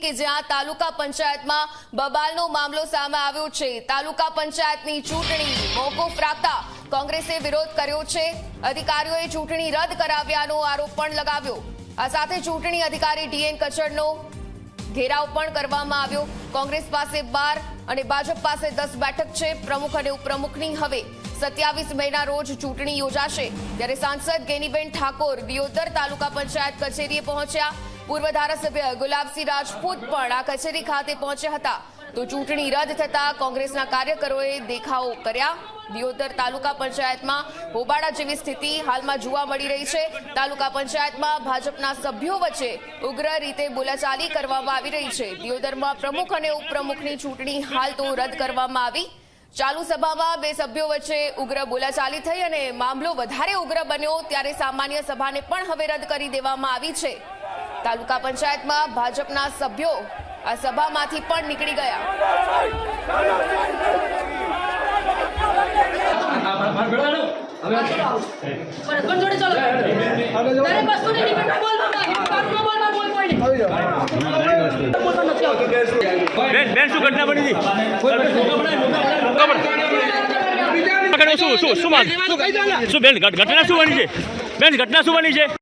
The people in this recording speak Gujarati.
કે જ્યાં તાલુકા પંચાયતમાં બબાલનો મામલો સામે આવ્યો છે। તાલુકા પંચાયતની ચૂંટણી મોકૂફ રાખતા કોંગ્રેસે વિરોધ કર્યો છે। અધિકારીઓએ ચૂંટણી રદ કરાવ્યાનો આરોપ પણ લગાવ્યો। આ સાથે ચૂંટણી અધિકારી ડીએન કચરનો घेराव पण કરવામાં આવ્યો। કોંગ્રેસ પાસે 12 અને ભાજપ પાસે 10 બેઠક છે। પ્રમુખ અને ઉપપ્રમુખની હવે 27 મેના રોજ ચૂંટણી યોજાશે। ત્યારે સાંસદ ગેનીબેન ઠાકોર દિયોદર તાલુકા પંચાયત કચેરીએ પહોંચ્યા। પૂર્વ ધારાસભ્ય ગુલાબસિંહ રાજપૂત પણ આ કચેરી ખાતે પહોંચ્યા હતા। તો ચૂંટણી રદ થતા કોંગ્રેસના કાર્યકરોએ દેખાવો કર્યા। દિયોદર તાલુકા પંચાયતમાં હોબાળા જેવી સ્થિતિ હાલમાં જોવા મળી રહી છે। તાલુકા પંચાયતમાં ભાજપના સભ્યો વચ્ચે ઉગ્ર રીતે બોલાચાલી કરવામાં આવી રહી છે। દિયોદરમાં પ્રમુખ અને ઉપપ્રમુખની ચૂંટણી હાલ તો રદ કરવામાં આવી। ચાલુ સભામાં બે સભ્યો વચ્ચે ઉગ્ર બોલાચાલી થઈ અને મામલો વધારે ઉગ્ર બન્યો ત્યારે સામાન્ય સભાને પણ હવે રદ કરી દેવામાં આવી છે। તાલુકા પંચાયતમાં ભાજપના સભ્યો આ સભામાંથી પણ નીકળી ગયા। બેન શું ઘટના બની હતી? શું બેન ઘટના શું બની છે? બેન ઘટના શું બની છે?